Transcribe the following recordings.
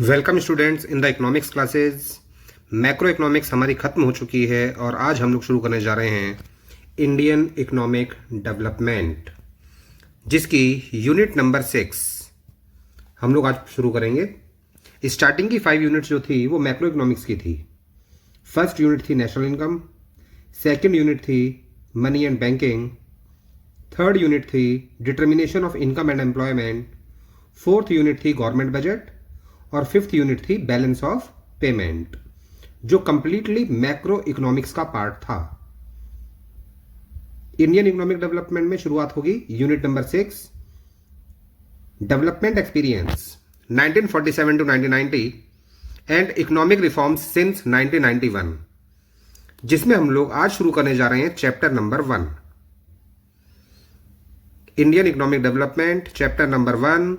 Welcome students in the economics classes. Macro economics हमारी ख़त्म हो चुकी है और आज हम लोग शुरू करने जा रहे हैं इंडियन इकोनॉमिक डेवलपमेंट, जिसकी यूनिट नंबर 6 हम लोग आज शुरू करेंगे। स्टार्टिंग की 5 यूनिट्स जो थी वो मैक्रो इकोनॉमिक्स की थी। फर्स्ट यूनिट थी नेशनल इनकम, सेकेंड यूनिट थी money and banking, third unit थी determination of income and employment, fourth unit थी गवर्नमेंट बजट और फिफ्थ यूनिट थी बैलेंस ऑफ पेमेंट, जो कंप्लीटली मैक्रो इकोनॉमिक्स का पार्ट था। इंडियन इकोनॉमिक डेवलपमेंट में शुरुआत होगी unit number 6 development experience 1947 to 1990 and economic reforms since 1991, जिसमें हम लोग आज शुरू करने जा रहे हैं chapter number 1। Indian economic development chapter number 1,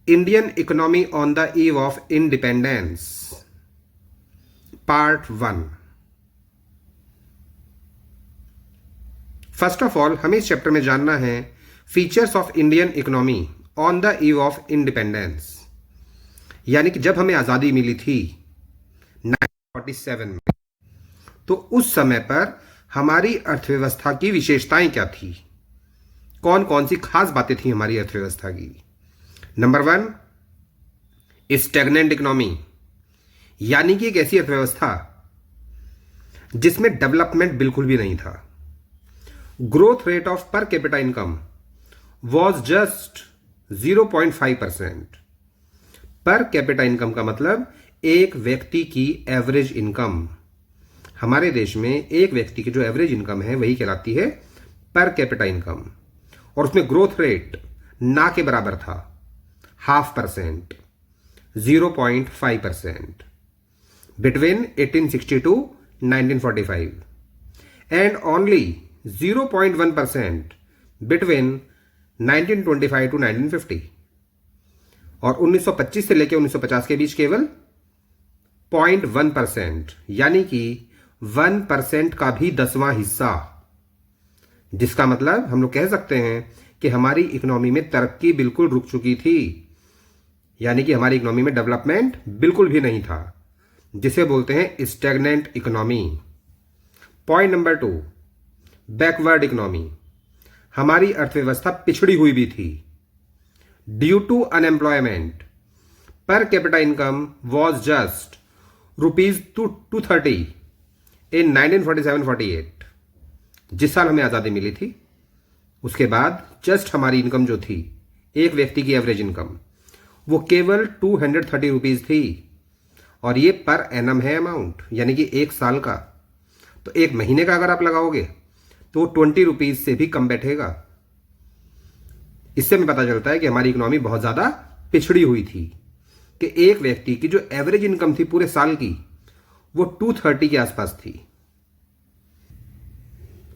Indian economy on the eve of independence, part 1। First of all हमें इस चैप्टर में जानना है features of Indian economy on the eve of independence, यानी कि जब हमें आज़ादी मिली थी 1947 में, तो उस समय पर हमारी अर्थव्यवस्था की विशेषताएं क्या थी, कौन कौन सी खास बातें थी हमारी अर्थव्यवस्था की। नंबर 1, स्टैग्नेंट इकोनॉमी, यानी कि एक ऐसी अर्थव्यवस्था जिसमें डेवलपमेंट बिल्कुल भी नहीं था। ग्रोथ रेट ऑफ पर कैपिटा इनकम वॉज जस्ट 0.5%। पर कैपिटा इनकम का मतलब एक व्यक्ति की एवरेज इनकम। हमारे देश में एक व्यक्ति की जो एवरेज इनकम है वही कहलाती है पर कैपिटा इनकम, और उसमें ग्रोथ रेट ना के बराबर था, 0.5%, 0.5% between 1860 to 1945 and only 0.1% between 1925 to 1950, और 1925 से लेकर 1950 के बीच केवल 0.1%, यानी कि 1% का भी 10वां हिस्सा, जिसका मतलब हम लोग कह सकते हैं कि हमारी इकोनॉमी में तरक्की बिल्कुल रुक चुकी थी, यानी कि हमारी इकोनॉमी में डेवलपमेंट बिल्कुल भी नहीं था, जिसे बोलते हैं stagnant economy. Point number 2, backward economy, हमारी अर्थव्यवस्था पिछड़ी हुई भी थी। Due to unemployment per capita income was just ₹230 in 1947-48, जिस साल हमें आज़ादी मिली थी। उसके बाद जस्ट हमारी इनकम जो थी, एक व्यक्ति की एवरेज इनकम, वो केवल 230 रुपीज़ थी, और ये पर एनम है अमाउंट, यानी कि एक साल का। तो एक महीने का अगर आप लगाओगे तो वो 20 रुपीज़ से भी कम बैठेगा। इससे हमें पता चलता है कि हमारी इकोनॉमी बहुत ज़्यादा पिछड़ी हुई थी, कि एक व्यक्ति की जो एवरेज इनकम थी पूरे साल की वो 230 के आसपास थी।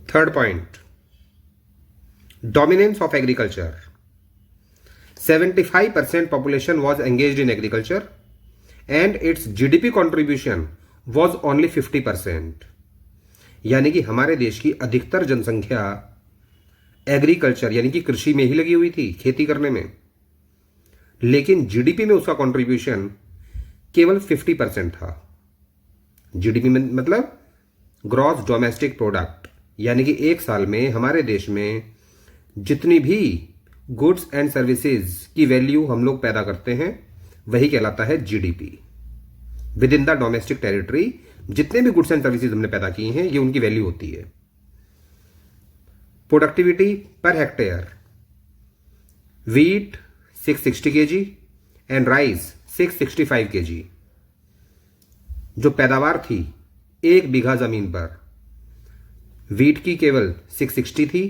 Third point, dominance of agriculture. 75% population was engaged in agriculture and its GDP contribution was only 50%, यानी कि हमारे देश की अधिकतर जनसंख्या एग्रीकल्चर यानी कि कृषि में ही लगी हुई थी, खेती करने में, लेकिन जीडीपी में उसका कंट्रीब्यूशन केवल 50% था। जीडीपी में मतलब ग्रॉस डोमेस्टिक प्रोडक्ट, यानी कि एक साल में हमारे देश में जितनी भी गुड्स एंड सर्विसेज की वैल्यू हम लोग पैदा करते हैं वही कहलाता है GDP. With in the domestic territory जितने भी गुड्स एंड सर्विसेज हमने पैदा किए हैं ये उनकी वैल्यू होती है। Productivity per hectare, wheat 660 kg and rice 665 kg, जो पैदावार थी एक बीघा जमीन पर, वीट की केवल 660 थी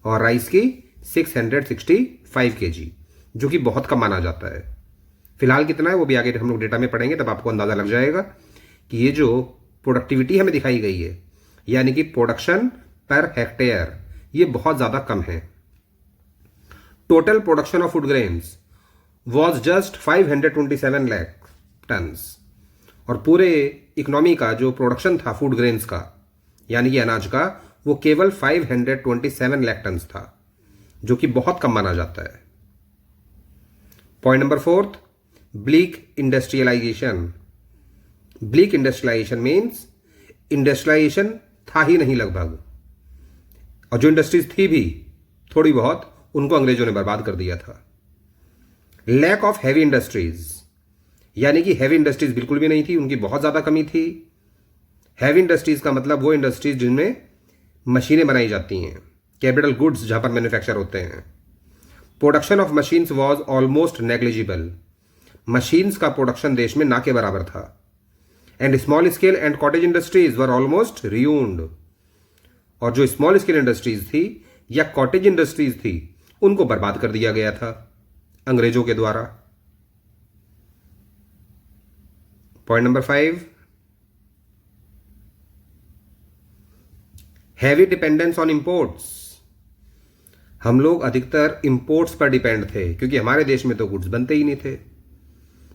और राइस की 665 kg, जो कि बहुत कम माना जाता है। फिलहाल कितना है वो भी आगे हम लोग डेटा में पढ़ेंगे, तब आपको अंदाजा लग जाएगा कि ये जो प्रोडक्टिविटी हमें दिखाई गई है, यानी कि प्रोडक्शन पर हेक्टेयर, ये बहुत ज़्यादा कम है। Total production of food grains was just 527 lakh tons, और पूरे इकोनॉमी का जो प्रोडक्शन था फूड ग्रेन्स का यानी कि अनाज का, वो केवल 527 लाख टन्स था, जो कि बहुत कम माना जाता है। Point number 4, bleak industrialisation. Bleak industrialisation means industrialisation था ही नहीं लगभग, और जो इंडस्ट्रीज थी भी थोड़ी बहुत, उनको अंग्रेजों ने बर्बाद कर दिया था। लैक ऑफ हैवी इंडस्ट्रीज, यानी कि हैवी इंडस्ट्रीज बिल्कुल भी नहीं थी, उनकी बहुत ज्यादा कमी थी। हैवी इंडस्ट्रीज का मतलब वो इंडस्ट्रीज जिनमें मशीनें बनाई जाती हैं, कैपिटल गुड्स जहां पर मैन्युफैक्चर होते हैं। Production of machines was almost negligible, machines का प्रोडक्शन देश में ना के बराबर था। And small scale and cottage industries were almost ruined, और जो स्मॉल स्केल इंडस्ट्रीज थी या कॉटेज इंडस्ट्रीज थी उनको बर्बाद कर दिया गया था अंग्रेजों के द्वारा। Point number 5, heavy dependence on imports. हम लोग अधिकतर इंपोर्ट्स पर डिपेंड थे, क्योंकि हमारे देश में तो गुड्स बनते ही नहीं थे,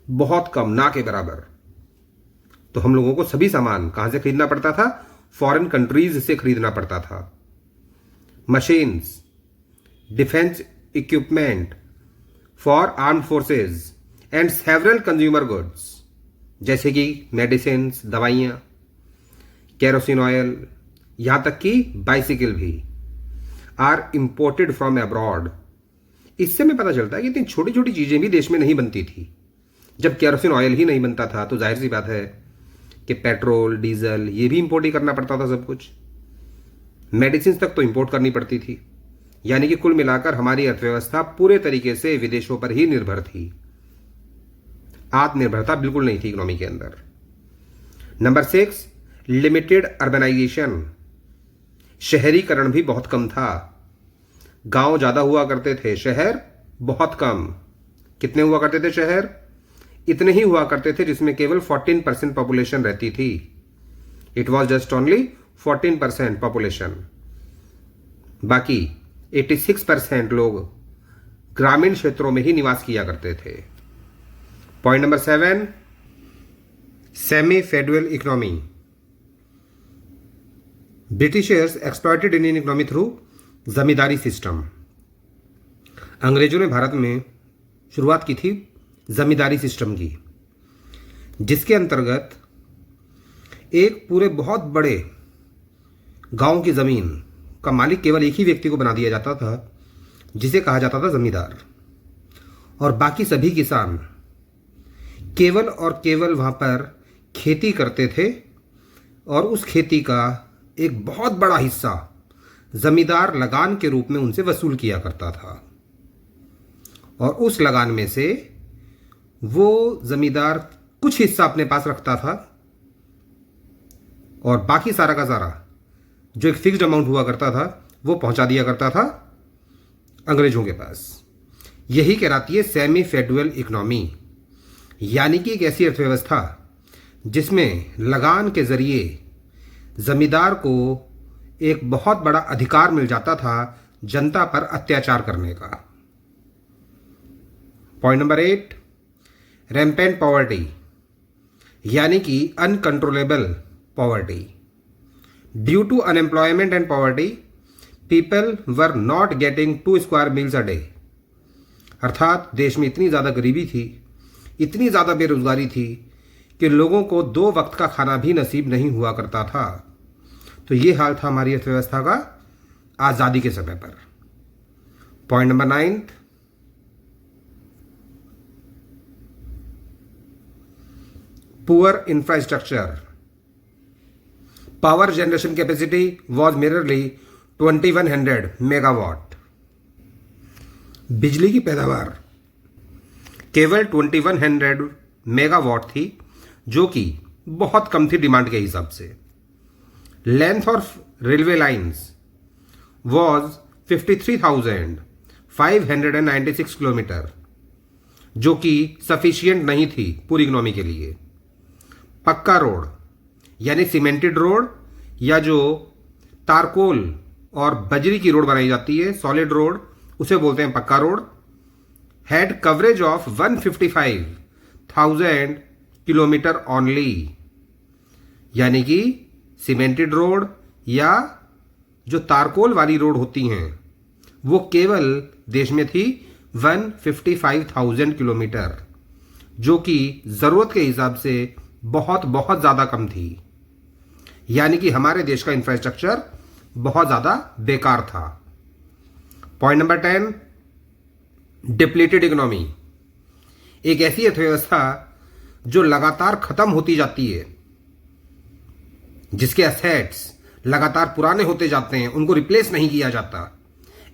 बहुत कम, ना के बराबर। तो हम लोगों को सभी सामान कहां से खरीदना पड़ता था? फॉरेन कंट्रीज से खरीदना पड़ता था। Machines, defence equipment for armed forces and several consumer goods, जैसे कि मेडिसिन, दवाइयां, केरोसिन ऑयल, यहां तक कि बाइसिकल भी, आर इंपोर्टेड फ्रॉम अब्रॉड। इससे हमें पता चलता है कि इतनी छोटी छोटी चीजें भी देश में नहीं बनती थी। जब केरोसिन ऑयल ही नहीं बनता था तो जाहिर सी बात है कि पेट्रोल, डीजल, ये भी इंपोर्ट ही करना पड़ता था सब कुछ। मेडिसिन तक तो इंपोर्ट करनी पड़ती थी। यानी कि कुल मिलाकर हमारी अर्थव्यवस्था पूरे तरीके से विदेशों पर ही निर्भर थी, आत्मनिर्भरता बिल्कुल नहीं थी इकोनॉमी के अंदर। Number 6, limited urbanisation. शहरीकरण भी बहुत कम था। गांव ज्यादा हुआ करते थे, शहर बहुत कम। कितने हुआ करते थे शहर? इतने ही हुआ करते थे जिसमें केवल 14% पॉपुलेशन रहती थी। It was just only 14% population. बाकी 86% लोग ग्रामीण क्षेत्रों में ही निवास किया करते थे। Point number 7, semi federal economy. Britishers exploited Indian economy through zamindari system. अंग्रेजों ने भारत में शुरुआत की थी जमींदारी सिस्टम की, जिसके अंतर्गत एक पूरे बहुत बड़े गांव की जमीन का मालिक केवल एक ही व्यक्ति को बना दिया जाता था, जिसे कहा जाता था जमींदार, और बाकी सभी किसान केवल और केवल वहां पर खेती करते थे, और उस खेती का एक बहुत बड़ा हिस्सा जमींदार लगान के रूप में उनसे वसूल किया करता था। और उस लगान में से वो जमींदार कुछ हिस्सा अपने पास रखता था, और बाकी सारा का सारा जो एक फिक्स्ड अमाउंट हुआ करता था वो पहुंचा दिया करता था अंग्रेजों के पास। यही कहलाती है सेमी फेडरल इकोनॉमी, यानी कि एक ऐसी अर्थव्यवस्था जिसमें लगान के जरिए जमींदार को एक बहुत बड़ा अधिकार मिल जाता था जनता पर अत्याचार करने का। पॉइंट नंबर 8, रैम्पेंट पॉवर्टी, यानी कि uncontrollable poverty. Due to unemployment and poverty, people were not getting 2 square meals a day. अर्थात देश में इतनी ज़्यादा गरीबी थी, इतनी ज़्यादा बेरोजगारी थी कि लोगों को 2 वक्त का खाना भी नसीब नहीं हुआ करता था। तो ये हाल था हमारी अर्थव्यवस्था का आज़ादी के समय पर। Point number 9, poor infrastructure. Power generation capacity was majorly 2100 megawatt. बिजली की पैदावार केवल 2100 मेगावाट थी, जो कि बहुत कम थी डिमांड के हिसाब से। Length of railway lines was 53,596 kilometre, जो कि सफिशियंट नहीं थी पूरी इकोनॉमी के लिए। पक्का रोड यानी सीमेंटेड रोड, या जो तारकोल और बजरी की रोड बनाई जाती है, सॉलिड रोड, उसे बोलते हैं पक्का road, had coverage of 155,000 kilometre only. यानी कि सीमेंटेड रोड या जो तारकोल वाली रोड होती हैं वो केवल देश में थी 155,000 किलोमीटर, जो कि ज़रूरत के हिसाब से बहुत बहुत ज़्यादा कम थी। यानी कि हमारे देश का इंफ्रास्ट्रक्चर बहुत ज़्यादा बेकार था। Point number 10, depleted economy. एक ऐसी अर्थव्यवस्था जो लगातार खत्म होती जाती है, जिसके एसेट्स लगातार पुराने होते जाते हैं, उनको रिप्लेस नहीं किया जाता,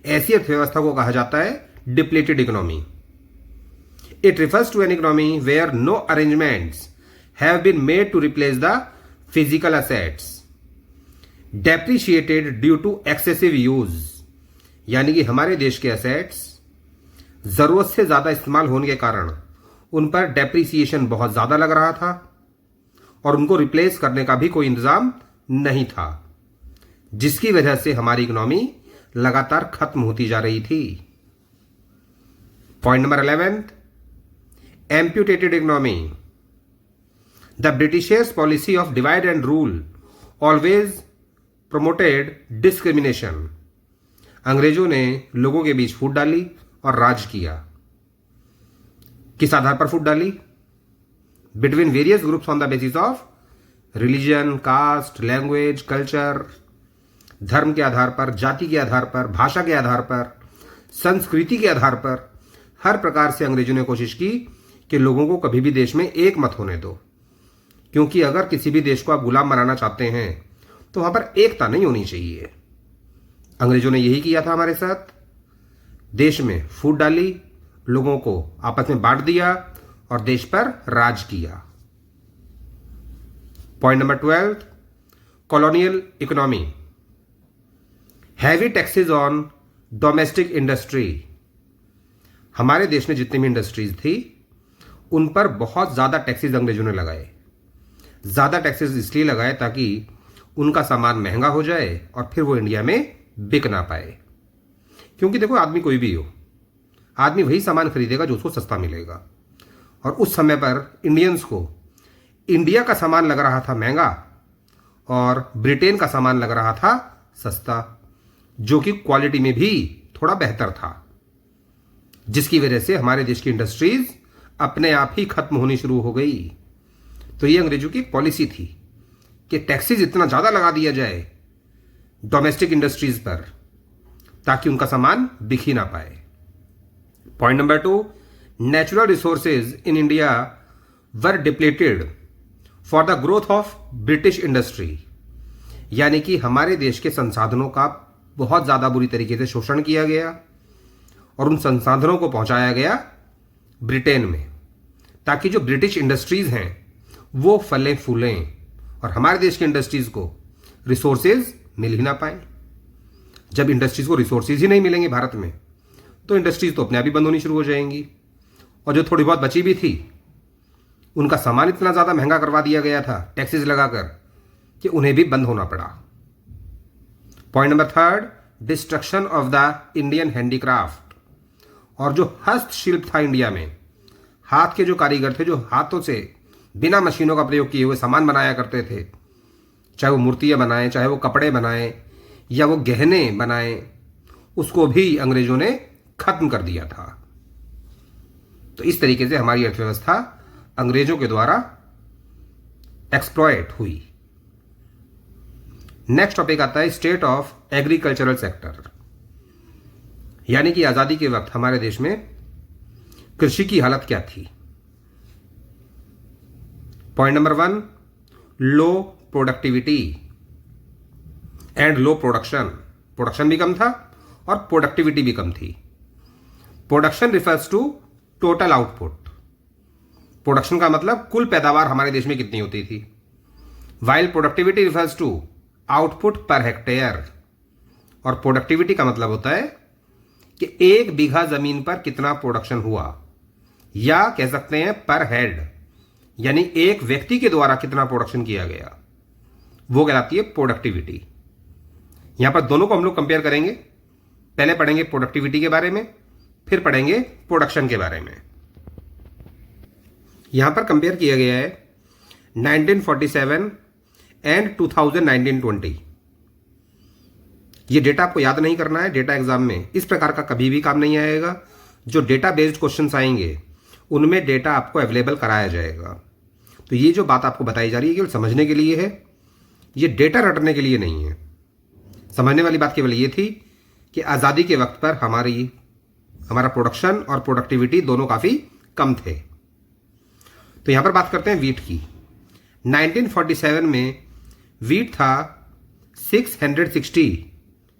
ऐसी अर्थव्यवस्था को कहा जाता है depleted economy. It refers to an economy where no arrangements have been made to replace the physical assets depreciated due to excessive use. यानी कि हमारे देश के एसेट्स जरूरत से ज्यादा इस्तेमाल होने के कारण उन पर डेप्रिसिएशन बहुत ज्यादा लग रहा था और उनको रिप्लेस करने का भी कोई इंतजाम नहीं था, जिसकी वजह से हमारी इकोनॉमी लगातार खत्म होती जा रही थी। Point number 11, amputated economy. The Britishers policy of divide and rule always promoted discrimination. अंग्रेजों ने लोगों के बीच फूट डाली और राज किया। किस आधार पर फूट डाली? Between various groups on the basis of religion, caste, language, culture. धर्म के आधार पर, जाति के आधार पर, भाषा के आधार पर, संस्कृति के आधार पर हर प्रकार से अंग्रेजों ने कोशिश की कि लोगों को कभी भी देश में एक मत होने दो, क्योंकि अगर किसी भी देश को आप गुलाम बनाना चाहते हैं तो वहां पर एकता नहीं होनी चाहिए। अंग्रेजों ने यही किया था हमारे साथ। देश में फूट डाली, लोगों को आपस में बांट दिया और देश पर राज किया। Point number 12, colonial economy. Heavy taxes on domestic industry. हमारे देश में जितनी भी इंडस्ट्रीज थी उन पर बहुत ज्यादा टैक्सेस अंग्रेजों ने लगाए। ज्यादा टैक्सेस इसलिए लगाए ताकि उनका सामान महंगा हो जाए और फिर वो इंडिया में बिक ना पाए। क्योंकि देखो, आदमी कोई भी हो, आदमी वही सामान खरीदेगा जो उसको सस्ता मिलेगा। और उस समय पर इंडियंस को इंडिया का सामान लग रहा था महंगा और ब्रिटेन का सामान लग रहा था सस्ता, जो कि क्वालिटी में भी थोड़ा बेहतर था, जिसकी वजह से हमारे देश की इंडस्ट्रीज अपने आप ही खत्म होनी शुरू हो गई। तो ये अंग्रेजों की एक पॉलिसी थी कि टैक्सेस इतना ज्यादा लगा दिया जाए डोमेस्टिक इंडस्ट्रीज पर ताकि उनका सामान बिक ही ना पाए। Point number 2, natural resources in India were depleted for the growth of British industry. यानी कि हमारे देश के संसाधनों का बहुत ज्यादा बुरी तरीके से शोषण किया गया और उन संसाधनों को पहुंचाया गया ब्रिटेन में, ताकि जो ब्रिटिश इंडस्ट्रीज हैं वो फलें फूलें और हमारे देश की इंडस्ट्रीज को रिसोर्सेज मिल ही ना पाए। जब इंडस्ट्रीज को रिसोर्सेज ही नहीं मिलेंगे भारत में, तो इंडस्ट्रीज तो अपने आप ही बंद होनी शुरू हो जाएंगी। और जो थोड़ी बहुत बची भी थी, उनका सामान इतना ज्यादा महंगा करवा दिया गया था टैक्सेस लगाकर कि उन्हें भी बंद होना पड़ा। Point number 3, destruction of the Indian handicraft. और जो हस्तशिल्प था इंडिया में, हाथ के जो कारीगर थे, जो हाथों से बिना मशीनों का प्रयोग किए हुए सामान बनाया करते थे, चाहे वो मूर्तियां बनाएं, चाहे वो कपड़े बनाएं या वो गहने बनाएं, उसको भी अंग्रेजों ने खत्म कर दिया था। तो इस तरीके से हमारी अर्थव्यवस्था अंग्रेजों के द्वारा एक्सप्लॉयट हुई। नेक्स्ट टॉपिक आता है स्टेट ऑफ एग्रीकल्चरल सेक्टर। यानी कि आजादी के वक्त हमारे देश में कृषि की हालत क्या थी। Point number 1, low productivity and low production. Production भी कम था और प्रोडक्टिविटी भी कम थी। Production refers to total output. Production का मतलब कुल पैदावार हमारे देश में कितनी होती थी, while productivity refers to output per hectare. और प्रोडक्टिविटी का मतलब होता है कि 1 बीघा जमीन पर कितना प्रोडक्शन हुआ, या कह सकते हैं पर हेड, यानी एक व्यक्ति के द्वारा कितना प्रोडक्शन किया गया, वो कहलाती है प्रोडक्टिविटी। यहां पर दोनों को हम लोग कंपेयर करेंगे। पहले पढ़ेंगे प्रोडक्टिविटी के बारे में, फिर पढ़ेंगे प्रोडक्शन के बारे में। यहां पर कंपेयर किया गया है 1947 एंड 2019-20। ये डेटा आपको याद नहीं करना है। डेटा एग्जाम में इस प्रकार का कभी भी काम नहीं आएगा। जो डेटा बेस्ड क्वेश्चंस आएंगे उनमें डेटा आपको अवेलेबल कराया जाएगा। तो ये जो बात आपको बताई जा रही है केवल समझने के लिए है, ये डेटा रटने के लिए नहीं है। समझने वाली बात केवल ये थी कि आज़ादी के वक्त पर हमारा प्रोडक्शन और प्रोडक्टिविटी दोनों काफ़ी कम थे। तो यहां पर बात करते हैं वीट की। 1947 में वीट था 660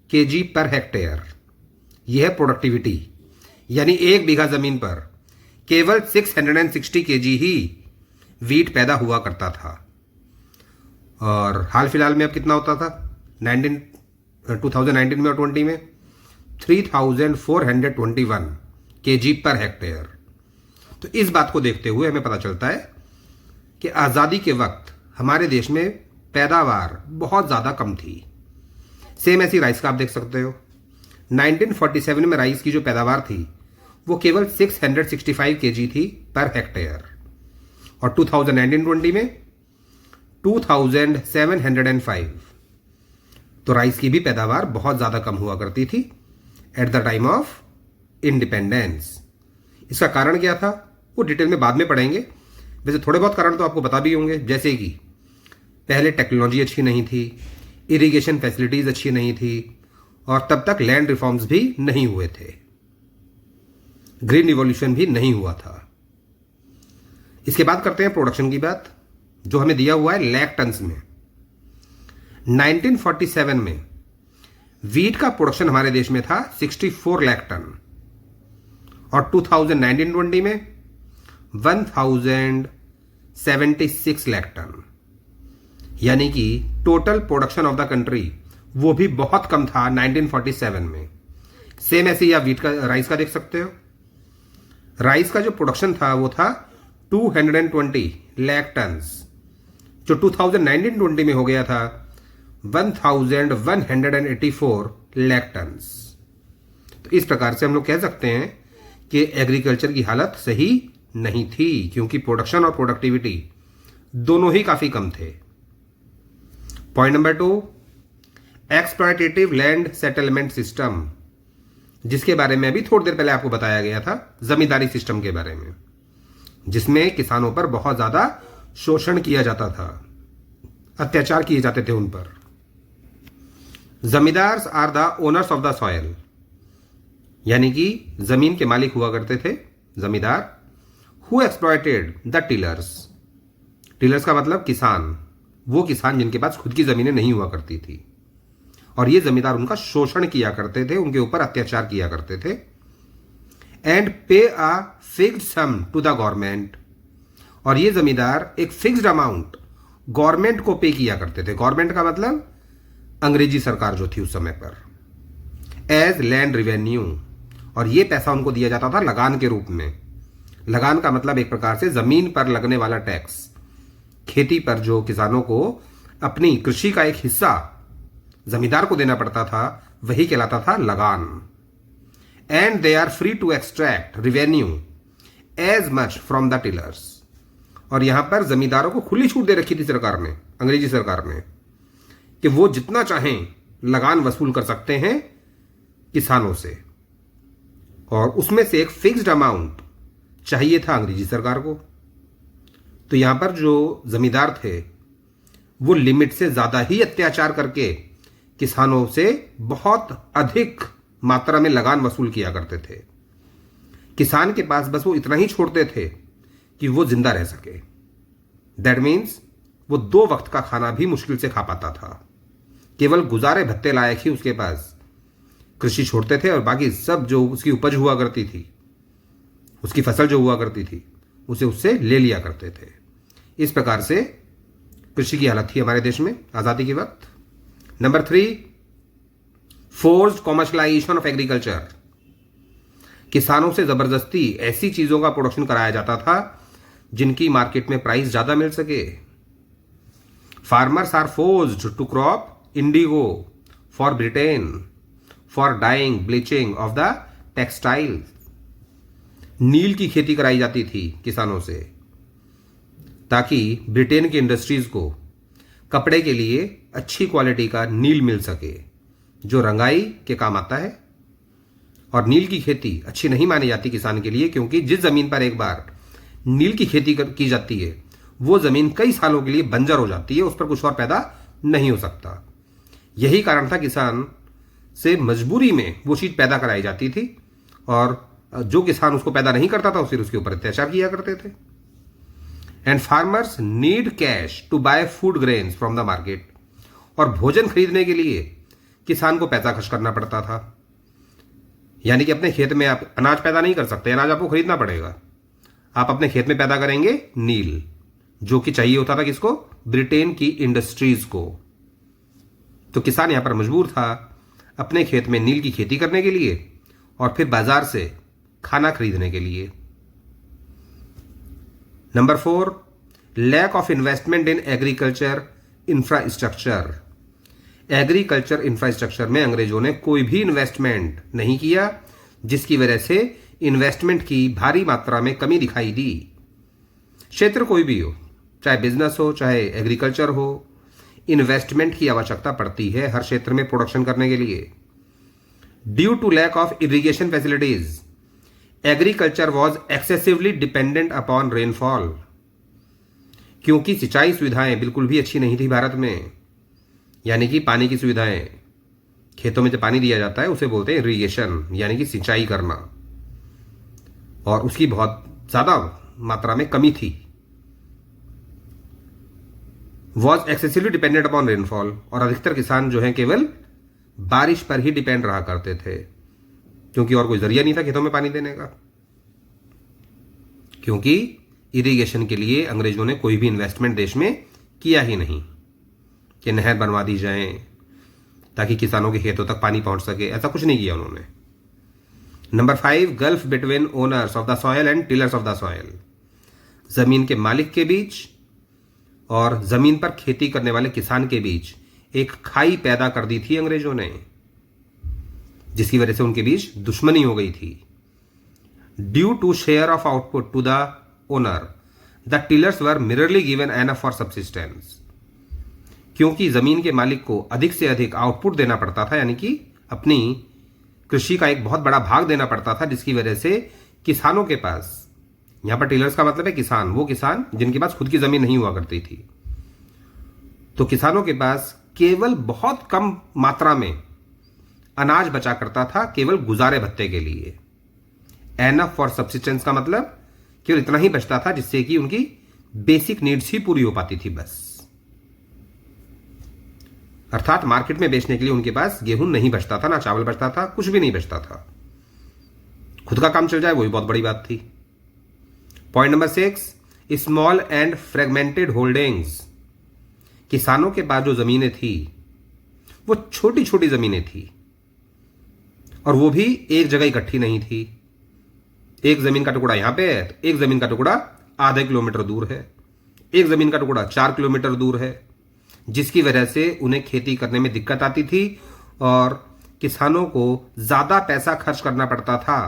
kg पर हेक्टेयर। यह है प्रोडक्टिविटी, यानी 1 बीघा जमीन पर केवल 660 kg ही वीट पैदा हुआ करता था। और हाल फिलहाल में अब कितना होता था 2019 में और 20 में 3421 kg पर हेक्टेयर। तो इस बात को देखते हुए हमें पता चलता है कि आज़ादी के वक्त हमारे देश में पैदावार बहुत ज़्यादा कम थी। सेम ऐसी राइस का आप देख सकते हो। 1947 में राइस की जो पैदावार थी वो केवल 665 kg थी पर हेक्टेयर, और 2019-20 में 2705। तो राइस की भी पैदावार बहुत ज़्यादा कम हुआ करती थी at the time of independence. इसका कारण क्या था वो डिटेल में बाद में पढ़ेंगे। वैसे थोड़े बहुत कारण तो आपको बता भी होंगे, जैसे कि पहले टेक्नोलॉजी अच्छी नहीं थी, इरिगेशन फैसिलिटीज़ अच्छी नहीं थी, और तब तक लैंड रिफॉर्म्स भी नहीं हुए थे, ग्रीन रिवॉल्यूशन भी नहीं हुआ था। इसके बाद करते हैं प्रोडक्शन की बात, जो हमें दिया हुआ है लाख टन्स में। 1947 में वीट का प्रोडक्शन हमारे देश में था 64 लाख टन, और 2019-20 में 1076 लाख टन, यानी कि total production of the country वो भी बहुत कम था 1947 में। सेम ऐसे ही आप राइस का देख सकते हो। राइस का जो प्रोडक्शन था वो था 220 लाख टन्स, जो 2019-20 में हो गया था 1184 लाख टन्स। तो इस प्रकार से हम लोग कह सकते हैं कि एग्रीकल्चर की हालत सही नहीं थी, क्योंकि प्रोडक्शन और प्रोडक्टिविटी दोनों ही काफी कम थे। Point number 2, exploitative land settlement system, जिसके बारे में अभी थोड़ी देर पहले आपको बताया गया था, जमींदारी सिस्टम के बारे में, जिसमें किसानों पर बहुत ज्यादा शोषण किया जाता था, अत्याचार किए जाते थे उन पर। Zamindars are the owners of the soil, यानी कि जमीन के मालिक हुआ करते थे जमींदार। Who exploited the tillers, tillers का मतलब किसान, वो किसान जिनके पास खुद की जमीनें नहीं हुआ करती थी, और ये जमींदार उनका शोषण किया करते थे, उनके ऊपर अत्याचार किया करते थे। And pay a fixed sum to the government, और ये जमींदार एक फिक्स्ड अमाउंट गवर्नमेंट को पे किया करते थे। गवर्नमेंट का मतलब अंग्रेजी सरकार जो थी उस समय पर, एज लैंड रिवेन्यू, और ये पैसा उनको दिया जाता था लगान के रूप में। लगान का मतलब एक प्रकार से जमीन पर लगने वाला टैक्स, खेती पर जो किसानों को अपनी कृषि का एक हिस्सा जमींदार को देना पड़ता था, वही कहलाता था लगान। And they are free to extract revenue as much from the tillers, और यहां पर जमींदारों को खुली छूट दे रखी थी सरकार ने, अंग्रेजी सरकार ने, कि वो जितना चाहें लगान वसूल कर सकते हैं किसानों से, और उसमें से एक फिक्स्ड अमाउंट चाहिए था अंग्रेजी सरकार को। तो यहां पर जो जमींदार थे वो लिमिट से ज्यादा ही अत्याचार करके किसानों से बहुत अधिक मात्रा में लगान वसूल किया करते थे। किसान के पास बस वो इतना ही छोड़ते थे कि वो जिंदा रह सके। दैट मीन्स वो 2 वक्त का खाना भी मुश्किल से खा पाता था, केवल गुजारे भत्ते लायक ही उसके पास कृषि छोड़ते थे, और बाकी सब जो उसकी उपज हुआ करती थी, उसकी फसल जो हुआ करती थी, उसे उससे ले लिया करते थे। इस प्रकार से कृषि की हालत थी हमारे देश में आज़ादी के वक्त। Number 3, forced commercialisation of agriculture, किसानों से जबरदस्ती ऐसी चीजों का प्रोडक्शन कराया जाता था जिनकी मार्केट में प्राइस ज्यादा मिल सके। Farmers are forced to crop indigo for Britain for dyeing bleaching of the textile, नील की खेती कराई जाती थी किसानों से, ताकि ब्रिटेन की इंडस्ट्रीज को कपड़े के लिए अच्छी क्वालिटी का नील मिल सके, जो रंगाई के काम आता है। और नील की खेती अच्छी नहीं मानी जाती किसान के लिए, क्योंकि जिस जमीन पर एक बार नील की खेती की जाती है, वो जमीन कई सालों के लिए बंजर हो जाती है, उस पर कुछ और पैदा नहीं हो सकता। यही कारण था किसान से मजबूरी में वो चीज पैदा कराई जाती थी, और जो किसान उसको पैदा नहीं करता था फिर उसके ऊपर अत्याचार किया करते थे। And farmers need cash to buy food grains from the market, और भोजन खरीदने के लिए किसान को पैसा खर्च करना पड़ता था। यानी कि अपने खेत में आप अनाज पैदा नहीं कर सकते, अनाज आपको खरीदना पड़ेगा। आप अपने खेत में पैदा करेंगे नील, जो कि चाहिए होता था किसको? ब्रिटेन की इंडस्ट्रीज को। तो किसान यहां पर मजबूर था अपने खेत में नील की खेती करने के लिए और फिर बाजार से खाना खरीदने के लिए। Number 4, lack of investment in agriculture infrastructure. Agriculture infrastructure में अंग्रेजों ने कोई भी इन्वेस्टमेंट नहीं किया, जिसकी वजह से इन्वेस्टमेंट की भारी मात्रा में कमी दिखाई दी। क्षेत्र कोई भी हो, चाहे बिजनेस हो चाहे एग्रीकल्चर हो, इन्वेस्टमेंट की आवश्यकता पड़ती है हर क्षेत्र में प्रोडक्शन करने के लिए। Due to lack of irrigation facilities, agriculture was excessively dependent upon rainfall. क्योंकि सिंचाई सुविधाएं बिल्कुल भी अच्छी नहीं थी भारत में, यानी कि पानी की सुविधाएं, खेतों में जो पानी दिया जाता है उसे बोलते हैं इरिगेशन, यानी कि सिंचाई करना, और उसकी बहुत ज्यादा मात्रा में कमी थी। Was excessively dependent upon rainfall, और अधिकतर किसान जो है केवल बारिश पर ही डिपेंड रहा करते थे, क्योंकि और कोई जरिया नहीं था खेतों में पानी देने का। क्योंकि इरिगेशन के लिए अंग्रेजों ने कोई भी इन्वेस्टमेंट देश में किया ही नहीं कि नहर बनवा दी जाए ताकि किसानों के खेतों तक पानी पहुंच सके, ऐसा कुछ नहीं किया उन्होंने। Number 5, gulf between owners of the soil and tillers of the soil. जमीन के मालिक के बीच और जमीन पर खेती करने वाले किसान के बीच एक खाई पैदा कर दी थी अंग्रेजों ने, जिसकी वजह से उनके बीच दुश्मनी हो गई थी। Due to share of output to the owner, the tillers were merely given enough for subsistence. क्योंकि जमीन के मालिक को अधिक से अधिक आउटपुट देना पड़ता था, यानी कि अपनी कृषि का एक बहुत बड़ा भाग देना पड़ता था, जिसकी वजह से किसानों के पास, यहां पर टिलर्स का मतलब है किसान, वो किसान जिनके पास खुद की जमीन नहीं हुआ करती थी, तो किसानों के पास केवल बहुत कम मात्रा में अनाज बचा करता था, केवल गुजारे भत्ते के लिए। एनफ फॉर सब्सिस्टेंस का मतलब केवल इतना ही बचता था जिससे कि उनकी बेसिक नीड्स ही पूरी हो पाती थी बस। अर्थात मार्केट में बेचने के लिए उनके पास गेहूं नहीं बचता था, ना चावल बचता था, कुछ भी नहीं बचता था। खुद का काम चल जाए वही बहुत बड़ी बात थी। Point number 6, small and fragmented holdings. किसानों के पास जो जमीनें थी वो छोटी छोटी जमीनें थी, और वो भी एक जगह इकट्ठी नहीं थी। एक जमीन का टुकड़ा यहां पे है तो एक जमीन का टुकड़ा आधे किलोमीटर दूर है, एक जमीन का टुकड़ा 4 किलोमीटर दूर है, जिसकी वजह से उन्हें खेती करने में दिक्कत आती थी और किसानों को ज्यादा पैसा खर्च करना पड़ता था,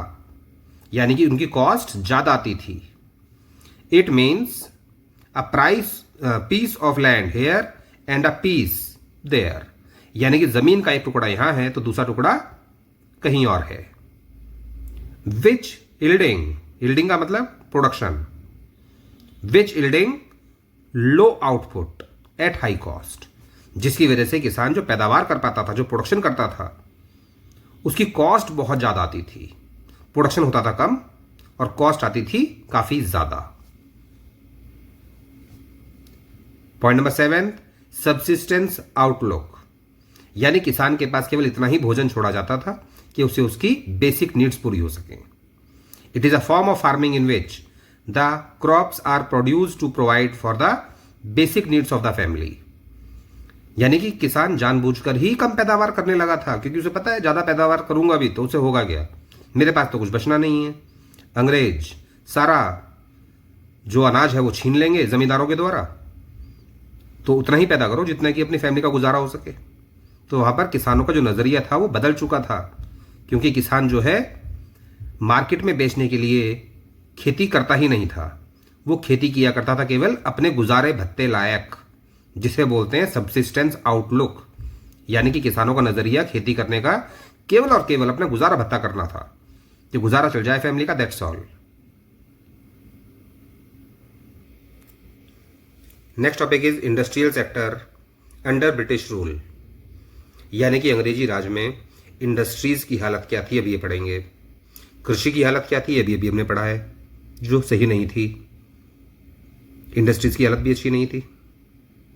यानी कि उनकी कॉस्ट ज्यादा आती थी। It means a piece of land here and a piece there, यानी कि जमीन का एक टुकड़ा यहां है तो दूसरा टुकड़ा कहीं और है। विच यील्डिंग का मतलब production, which yielding low output at high cost, जिसकी वजह से किसान जो पैदावार कर पाता था, जो प्रोडक्शन करता था, उसकी कॉस्ट बहुत ज्यादा आती थी। प्रोडक्शन होता था कम और कॉस्ट आती थी काफी ज्यादा। पॉइंट नंबर 7, सब्सिस्टेंस आउटलुक, यानी किसान के पास केवल इतना ही भोजन छोड़ा जाता था कि उससे उसकी बेसिक नीड्स पूरी हो सके। It is a form of farming in which the crops are produced to provide for the basic needs of the family, यानी कि किसान जानबूझकर ही कम पैदावार करने लगा था, क्योंकि उसे पता है ज्यादा पैदावार करूंगा भी तो उसे होगा क्या, मेरे पास तो कुछ बचना नहीं है। अंग्रेज सारा जो अनाज है वो छीन लेंगे जमींदारों के द्वारा, तो उतना ही पैदा करो जितना कि अपनी फैमिली का गुजारा हो सके। तो वहां पर किसानों का जो नजरिया था वो बदल चुका था, क्योंकि किसान जो है मार्केट में बेचने के लिए खेती करता ही नहीं था, वो खेती किया करता था केवल अपने गुजारे भत्ते लायक, जिसे बोलते हैं सब्सिस्टेंस आउटलुक, यानी कि किसानों का नजरिया खेती करने का केवल और केवल अपना गुजारा भत्ता करना था, कि गुजारा चल जाए फैमिली का, that's all. Next topic is industrial sector under British rule, यानी कि अंग्रेजी राज में इंडस्ट्रीज की हालत क्या थी, अभी ये पढ़ेंगे। कृषि की हालत क्या थी, अभी अभी हमने पढ़ा है, जो सही नहीं थी। इंडस्ट्रीज की हालत भी अच्छी नहीं थी,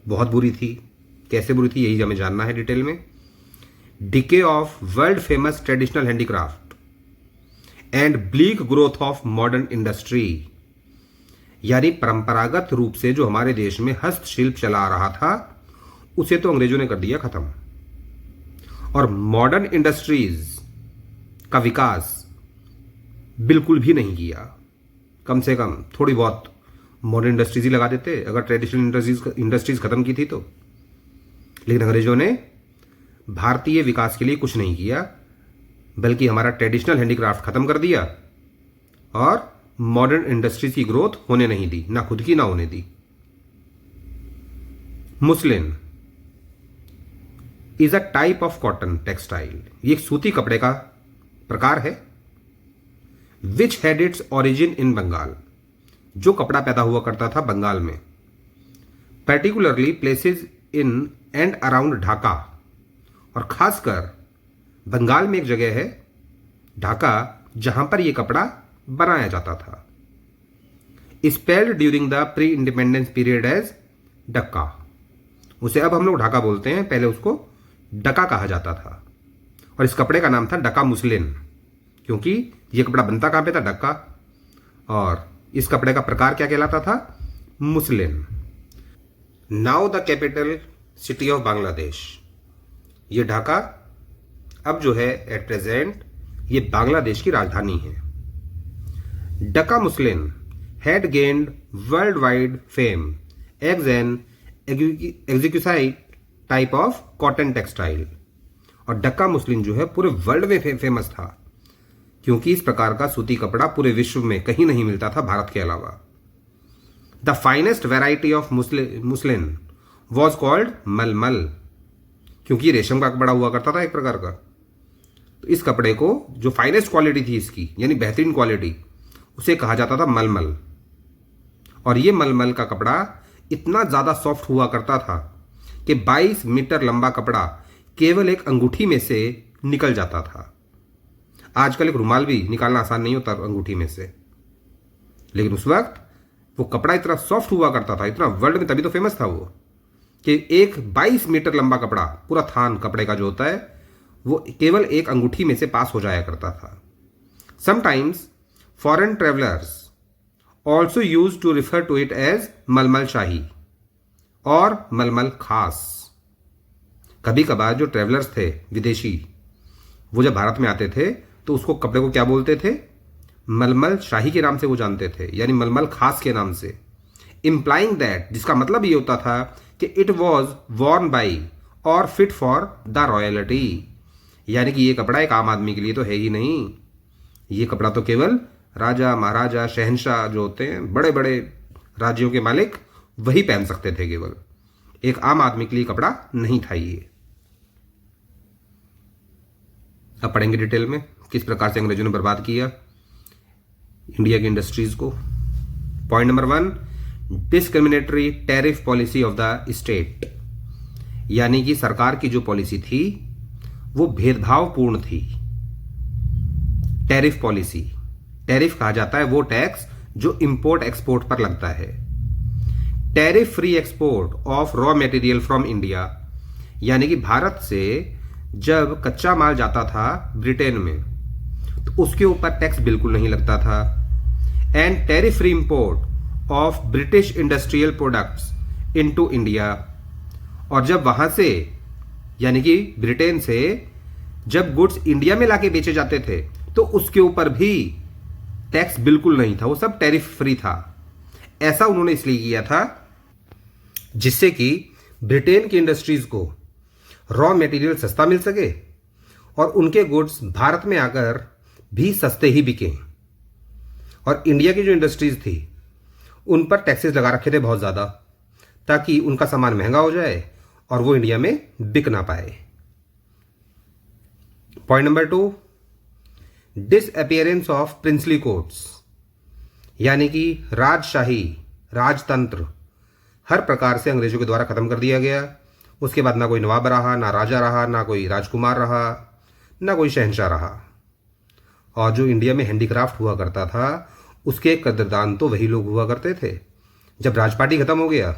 बहुत बुरी थी। कैसे बुरी थी, यही हमें जानना है डिटेल में। Decay of world famous traditional handicraft and bleak growth of modern industry, यानी परंपरागत रूप से जो हमारे देश में हस्तशिल्प चला आ रहा था उसे तो अंग्रेजों ने कर दिया खत्म, और मॉडर्न इंडस्ट्रीज का विकास बिल्कुल भी नहीं किया। कम से कम थोड़ी बहुत मॉडर्न इंडस्ट्रीज ही लगा देते अगर ट्रेडिशनल इंडस्ट्रीज खत्म की थी तो। लेकिन अंग्रेजों ने भारतीय विकास के लिए कुछ नहीं किया, बल्कि हमारा ट्रेडिशनल हैंडीक्राफ्ट खत्म कर दिया और मॉडर्न इंडस्ट्रीज की ग्रोथ होने नहीं दी, ना खुद की ना होने दी। Muslin is a type of cotton textile, ये एक सूती कपड़े का प्रकार है। Which had its origin in Bengal, जो कपड़ा पैदा हुआ करता था बंगाल में, particularly places in and around Dhaka, और खासकर बंगाल में एक जगह है ढाका जहां पर यह कपड़ा बनाया जाता था। Spelled during the pre independence period as Dacca, उसे अब हम लोग ढाका बोलते हैं, पहले उसको डका कहा जाता था। और इस कपड़े का नाम था डका मुस्लिन, क्योंकि यह कपड़ा बनता कहां पे था, डक्का। और इस कपड़े का प्रकार क्या कहलाता था, muslin. Now the capital city of Bangladesh, ये ढाका अब जो है एट प्रेजेंट ये बांग्लादेश की राजधानी है। Dacca muslin had gained worldwide fame as an exquisite type of cotton textile, और डक्का मुस्लिन जो है पूरे वर्ल्ड में फेमस था, क्योंकि इस प्रकार का सूती कपड़ा पूरे विश्व में कहीं नहीं मिलता था भारत के अलावा। The finest variety of muslin was called मलमल, क्योंकि रेशम का कपड़ा हुआ करता था एक प्रकार का। तो इस कपड़े को जो फाइनेस्ट क्वालिटी थी इसकी, यानी बेहतरीन क्वालिटी, उसे कहा जाता था मलमल। और ये मलमल का कपड़ा इतना ज्यादा सॉफ्ट हुआ करता था कि 22 मीटर लंबा कपड़ा केवल एक अंगूठी में से निकल जाता था। आजकल एक रुमाल भी निकालना आसान नहीं होता अंगूठी में से, लेकिन उस वक्त वो कपड़ा इतना सॉफ्ट हुआ करता था, इतना वर्ल्ड में तभी तो फेमस था वो, कि एक 22 मीटर लंबा कपड़ा, पूरा थान कपड़े का जो होता है, वो केवल एक अंगूठी में से पास हो जाया करता था। Sometimes foreign travellers also use to refer to it as malmal shahi और मलमल खास। कभी कभार जो ट्रेवलर्स थे विदेशी, वो जब भारत में आते थे तो उसको कपड़े को क्या बोलते थे, मलमल शाही के नाम से वो जानते थे, यानी मलमल खास के नाम से। इंप्लाइंग दैट, जिसका मतलब ये होता था कि इट वॉज वॉर्न बाई और फिट फॉर द रॉयलिटी, यानी कि ये कपड़ा एक आम आदमी के लिए तो है ही नहीं, ये कपड़ा तो केवल राजा महाराजा शहंशाह जो होते हैं, बड़े बड़े राज्यों के मालिक, वही पहन सकते थे, केवल एक आम आदमी के लिए कपड़ा नहीं था ये। अब पढ़ेंगे डिटेल में किस प्रकार से अंग्रेजों ने बर्बाद किया इंडिया की इंडस्ट्रीज को। Point number 1, discriminatory tariff policy of the state, यानी कि सरकार की जो पॉलिसी थी वो भेदभावपूर्ण थी। टैरिफ पॉलिसी, टैरिफ कहा जाता है वो टैक्स जो इंपोर्ट एक्सपोर्ट पर लगता है। Tariff free export of raw material from India, यानी कि भारत से जब कच्चा माल जाता था ब्रिटेन में तो उसके ऊपर टैक्स बिल्कुल नहीं लगता था। And tariff free import of British industrial products into India, और जब वहां से यानी कि ब्रिटेन से जब गुड्स इंडिया में लाके बेचे जाते थे तो उसके ऊपर भी टैक्स बिल्कुल नहीं था, वो सब टैरिफ फ्री था। ऐसा उन्होंने इसलिए किया था जिससे कि ब्रिटेन की इंडस्ट्रीज को रॉ मटेरियल सस्ता मिल सके और उनके गुड्स भारत में आकर भी सस्ते ही बिके। और इंडिया की जो इंडस्ट्रीज थी उन पर टैक्सेस लगा रखे थे बहुत ज़्यादा, ताकि उनका सामान महंगा हो जाए और वो इंडिया में बिक ना पाए। Point number 2, disappearance of princely courts, यानी कि राजशाही राजतंत्र हर प्रकार से अंग्रेजों के द्वारा ख़त्म कर दिया गया। उसके बाद ना कोई नवाब रहा, ना राजा रहा, ना कोई राजकुमार रहा, ना कोई शहंशाह रहा। और जो इंडिया में हैंडीक्राफ्ट हुआ करता था उसके कदरदान तो वही लोग हुआ करते थे। जब राजपाटी ख़त्म हो गया,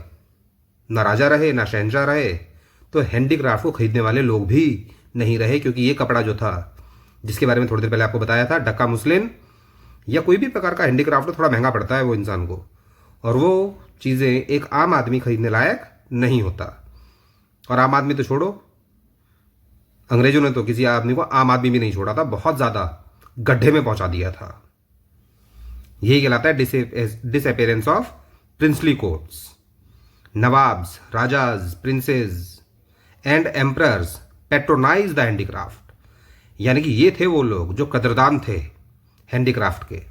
ना राजा रहे ना शहंशाह रहे, तो हैंडीक्राफ्ट को खरीदने वाले लोग भी नहीं रहे। क्योंकि ये कपड़ा जो था, जिसके बारे में थोड़ी देर पहले आपको बताया था, डक्का मुस्लिन या कोई भी प्रकार का हैंडीक्राफ्ट थोड़ा महंगा पड़ता है वो इंसान को, और वो चीज़ें एक आम आदमी खरीदने लायक नहीं होता। और आम आदमी तो छोड़ो, अंग्रेजों ने तो किसी आदमी को आम आदमी भी नहीं छोड़ा था, बहुत ज़्यादा गड्ढे में पहुंचा दिया था। यही कहलाता है disappearance of princely courts. Nawabs, rajas, princess and emperors patronise the handicraft. यानी कि ये थे वो लोग जो कदरदान थे हैंडीक्राफ्ट के।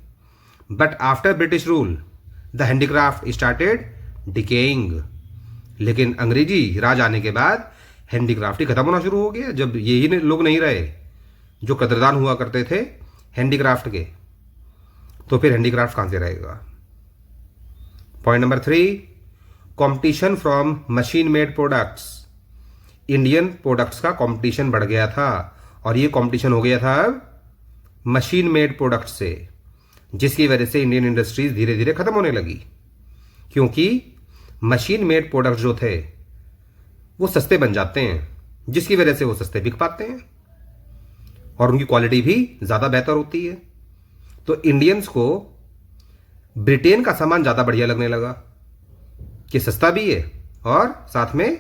But after British rule the handicraft started decaying. लेकिन अंग्रेजी राज आने के बाद हैंडीक्राफ्ट ही खत्म होना शुरू हो गया। जब यही लोग नहीं रहे जो कदरदान हुआ करते थे हैंडीक्राफ्ट के, तो फिर हैंडीक्राफ्ट कहां से रहेगा। Point number 3, competition from machine made products. Indian products का कंपटीशन बढ़ गया था, और ये कंपटीशन हो गया था अब मशीन मेड प्रोडक्ट से, जिसकी वजह से इंडियन इंडस्ट्रीज धीरे धीरे खत्म होने लगी। क्योंकि मशीन मेड प्रोडक्ट जो थे वो सस्ते बन जाते हैं, जिसकी वजह से वो सस्ते बिक पाते हैं और उनकी क्वालिटी भी ज़्यादा बेहतर होती है। तो इंडियंस को ब्रिटेन का सामान ज़्यादा बढ़िया लगने लगा कि सस्ता भी है और साथ में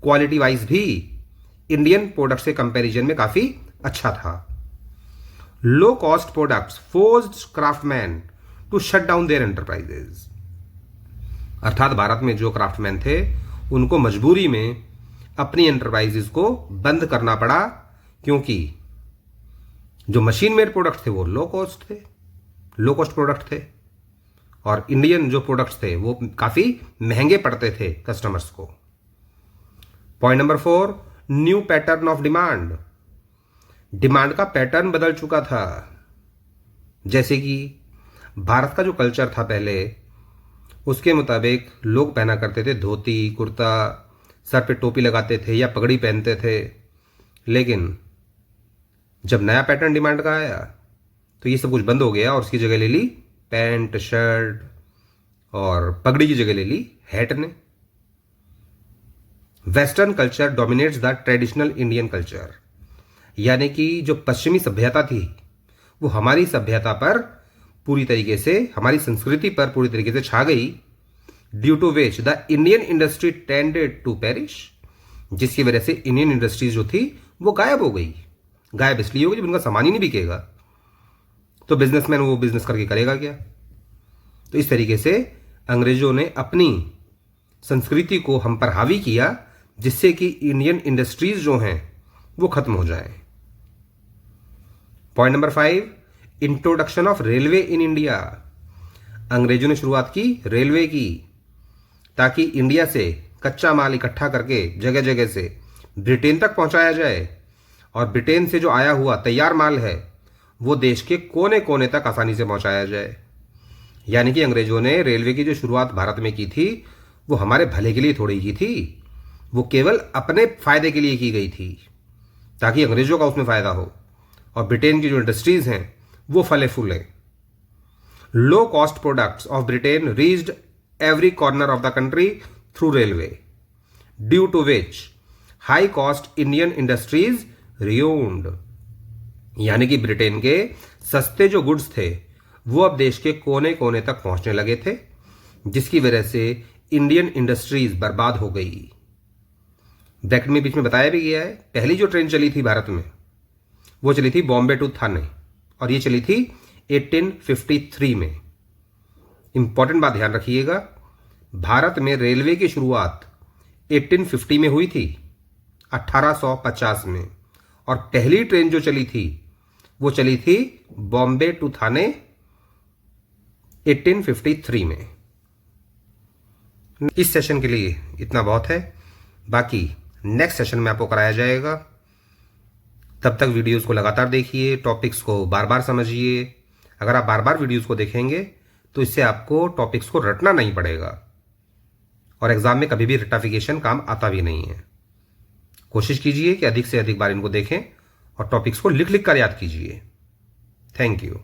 क्वालिटी वाइज भी इंडियन प्रोडक्ट से कंपैरिजन में काफ़ी अच्छा था। Low cost products forced craftsman to shut down their enterprises. अर्थात भारत में जो क्राफ्टमैन थे उनको मजबूरी में अपनी एंटरप्राइजेज को बंद करना पड़ा, क्योंकि जो मशीन मेड प्रोडक्ट थे वो लो कॉस्ट प्रोडक्ट थे, और इंडियन जो प्रोडक्ट्स थे वो काफ़ी महंगे पड़ते थे कस्टमर्स को। Point number 4, new pattern of demand. Demand का पैटर्न बदल चुका था। जैसे कि भारत का जो कल्चर था पहले, उसके मुताबिक लोग पहना करते थे धोती कुर्ता, सर पे टोपी लगाते थे या पगड़ी पहनते थे। लेकिन जब नया पैटर्न डिमांड का आया तो ये सब कुछ बंद हो गया और उसकी जगह ले ली पैंट शर्ट, और पगड़ी की जगह ले ली हैट ने। Western culture dominates the traditional Indian culture. यानी कि जो पश्चिमी सभ्यता थी वो हमारी सभ्यता पर पूरी तरीके से, हमारी संस्कृति पर पूरी तरीके से छा गई। Due to which the Indian industry tended to perish. जिसकी वजह से इंडियन इंडस्ट्रीज जो थी वो गायब हो गई। गायब इसलिए हो गई जब उनका सामान ही नहीं बिकेगा तो बिजनेसमैन वो बिजनेस करके करेगा क्या। तो इस तरीके से अंग्रेजों ने अपनी संस्कृति को हम पर हावी किया, जिससे कि इंडियन इंडस्ट्रीज जो हैं वो खत्म हो जाए। Point number 5, introduction of railway in India. अंग्रेजों ने शुरुआत की रेलवे की, ताकि इंडिया से कच्चा माल इकट्ठा करके जगह जगह से ब्रिटेन तक पहुंचाया जाए, और ब्रिटेन से जो आया हुआ तैयार माल है वो देश के कोने कोने तक आसानी से पहुंचाया जाए। यानी कि अंग्रेजों ने रेलवे की जो शुरुआत भारत में की थी वो हमारे भले के लिए थोड़ी की थी, वो केवल अपने फायदे के लिए की गई थी, ताकि अंग्रेजों का उसमें फायदा हो और ब्रिटेन की जो इंडस्ट्रीज हैं वो फले फूले। Low cost products of Britain reached every corner of the country through railway, due to which high cost Indian industries ruined. यानी कि ब्रिटेन के सस्ते जो गुड्स थे वो अब देश के कोने कोने तक पहुंचने लगे थे, जिसकी वजह से इंडियन इंडस्ट्रीज बर्बाद हो गई। ब्रैकेट में बीच में बताया भी गया है, पहली जो ट्रेन चली थी भारत में वो चली थी बॉम्बे टू थाने, और ये चली थी 1853 में। इंपॉर्टेंट बात ध्यान रखिएगा, भारत में रेलवे की शुरुआत 1850 में हुई थी, 1850 में, और पहली ट्रेन जो चली थी वो चली थी बॉम्बे टू थाने 1853 में। इस सेशन के लिए इतना बहुत है, बाकी नेक्स्ट सेशन में आपको कराया जाएगा। तब तक वीडियोस को लगातार देखिए, टॉपिक्स को बार बार समझिए। अगर आप बार बार वीडियोस को देखेंगे तो इससे आपको टॉपिक्स को रटना नहीं पड़ेगा, और एग्जाम में कभी भी रेक्टिफिकेशन काम आता भी नहीं है। कोशिश कीजिए कि अधिक से अधिक बार इनको देखें और टॉपिक्स को लिख लिख कर याद कीजिए। Thank you.